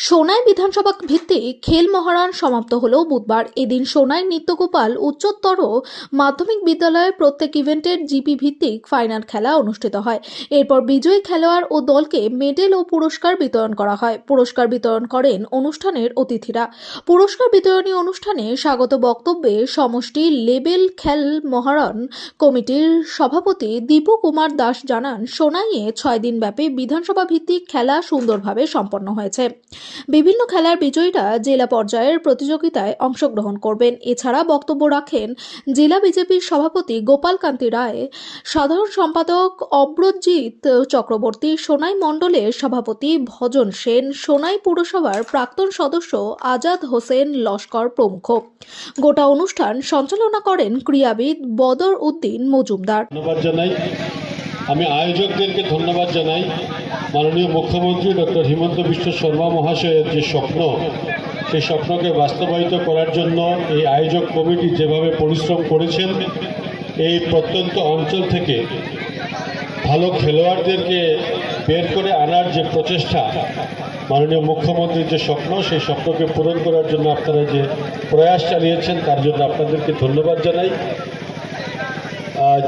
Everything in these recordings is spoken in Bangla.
সোনাই বিধানসভা ভিত্তিক খেল মহারণ সমাপ্ত হলো বুধবার। এদিন সোনাই নিত্যগোপাল উচ্চতর মাধ্যমিক বিদ্যালয়ের প্রত্যেক ইভেন্টের জিপি ভিত্তিক ফাইনাল খেলা অনুষ্ঠিত হয়। এরপর বিজয়ী খেলোয়াড় ও দলকে মেডেল ও পুরস্কার বিতরণ করা হয়। পুরস্কার বিতরণ করেন অনুষ্ঠানের অতিথিরা। পুরস্কার বিতরণী অনুষ্ঠানে স্বাগত বক্তব্যে সমষ্টি লেবেল খেল মহারণ কমিটির সভাপতি দীপু কুমার দাস জানান, সোনাইয়ে 6 দিন ব্যাপী বিধানসভা ভিত্তিক খেলা সুন্দরভাবে সম্পন্ন হয়েছে। বিভিন্ন খেলার বিজয়ীরা জেলা পর্যায়ের প্রতিযোগিতায় অংশগ্রহণ করবেন। এছাড়া বক্তব্য রাখেন জেলা বিজেপির সভাপতি গোপাল কান্তি রায়, সাধারণ সম্পাদক অব্রজিৎ চক্রবর্তী, সোনাই মণ্ডলের সভাপতি ভজন সেন, সোনাই পুরসভার প্রাক্তন সদস্য আজাদ হোসেন লস্কর প্রমুখ। গোটা অনুষ্ঠান সঞ্চালনা করেন ক্রীড়াবিদ বদর উদ্দিন মজুমদার। ধন্যবাদ জানাই, আমি আয়োজকদেরকে ধন্যবাদ জানাই। মাননীয় মুখ্যমন্ত্রী ডক্টর হিমন্ত বিশ্ব শর্মা মহাশয়ের যে স্বপ্ন, সেই স্বপ্নকে বাস্তবায়িত করার জন্য এই আয়োজক কমিটি যেভাবে পরিশ্রম করেছেন, এই প্রত্যন্ত অঞ্চল থেকে ভালো খেলোয়াড়দেরকে বের করে আনার যে প্রচেষ্টা, মাননীয় মুখ্যমন্ত্রীর যে স্বপ্ন, সেই স্বপ্নকে পূরণ করার জন্য আপনারা যে প্রয়াস চালিয়েছেন, তার জন্য আপনাদেরকে ধন্যবাদ জানাই।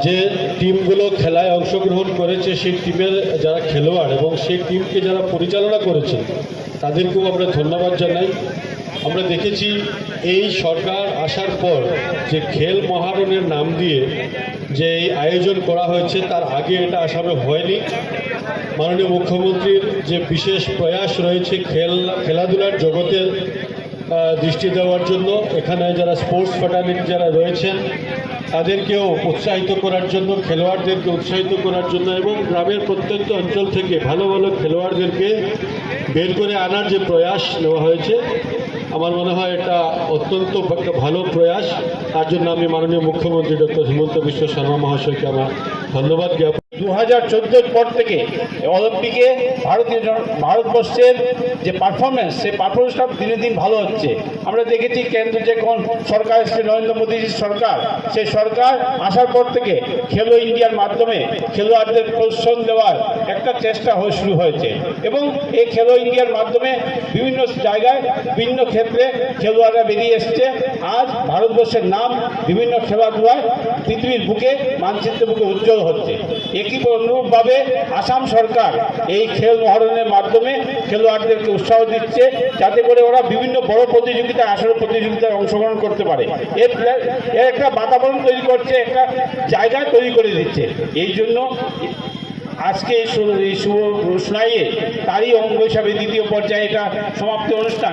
যে টিমগুলো খেলায় অংশগ্রহণ করেছে, সেই টিমের যারা খেলোয়াড় এবং সেই টিমকে যারা পরিচালনা করেছেন, তাদেরকেও আমরা ধন্যবাদ জানাই। আমরা দেখেছি এই সরকার আসার পর যে খেল মহারণের নাম দিয়ে যে এই আয়োজন করা হয়েছে, তার আগে এটা আসামে হয়নি। মাননীয় মুখ্যমন্ত্রীর যে বিশেষ প্রয়াস রয়েছে খেলাধুলার জগতের দৃষ্টি দেওয়ার জন্য, এখানে যারা স্পোর্টস ফ্যাটার্নিটি যারা রয়েছেন তাদেরকেও উৎসাহিত করার জন্য, খেলোয়াড়দেরকে উৎসাহিত করার জন্য এবং গ্রামের প্রত্যন্ত অঞ্চল থেকে ভালো ভালো খেলোয়াড়দেরকে বের করে আনার যে প্রয়াস নেওয়া হয়েছে, আমার মনে হয় এটা অত্যন্ত একটা ভালো প্রয়াস। তার জন্য আমি মাননীয় মুখ্যমন্ত্রী ডক্টর হিমন্ত বিশ্ব শর্মা মহাশয়কে আমার ধন্যবাদ জ্ঞাপন। 2014 পর থেকে অলিম্পিকে ভারতবর্ষের যে পারফরমেন্স, সেই পারফরমেন্সটা দিনে দিন ভালো হচ্ছে। আমরা দেখেছি কেন্দ্রে যে কোন সরকার এসেছে, নরেন্দ্র মোদীজির সরকার, সেই সরকার আসার পর থেকে খেলো ইন্ডিয়ার মাধ্যমে খেলোয়াড়দের প্রশিক্ষণ দেওয়ার একটা চেষ্টা শুরু হয়েছে এবং এই খেলো ইন্ডিয়ার মাধ্যমে বিভিন্ন জায়গায় বিভিন্ন ক্ষেত্রে খেলোয়াড়রা বেরিয়ে এসছে। আজ ভারতবর্ষের নাম বিভিন্ন খেলাধুলায় পৃথিবীর বুকে, মানচিত্রের বুকে উজ্জ্বল হচ্ছে। একই অনুরূপভাবে আসাম সরকার এই খেল মহারণের মাধ্যমে খেলোয়াড়দেরকে উৎসাহ দিচ্ছে, যাতে করে ওরা বিভিন্ন বড় প্রতিযোগিতায়, আসল প্রতিযোগিতায় অংশগ্রহণ করতে পারে। এর একটা বাতাবরণ তৈরি করছে, একটা জায়গা তৈরি করে দিচ্ছে। এই জন্য আজকে এই সোনাইয়ে তারই অঙ্গ হিসাবে দ্বিতীয় পর্যায়ে এটা সমাপ্তি অনুষ্ঠান।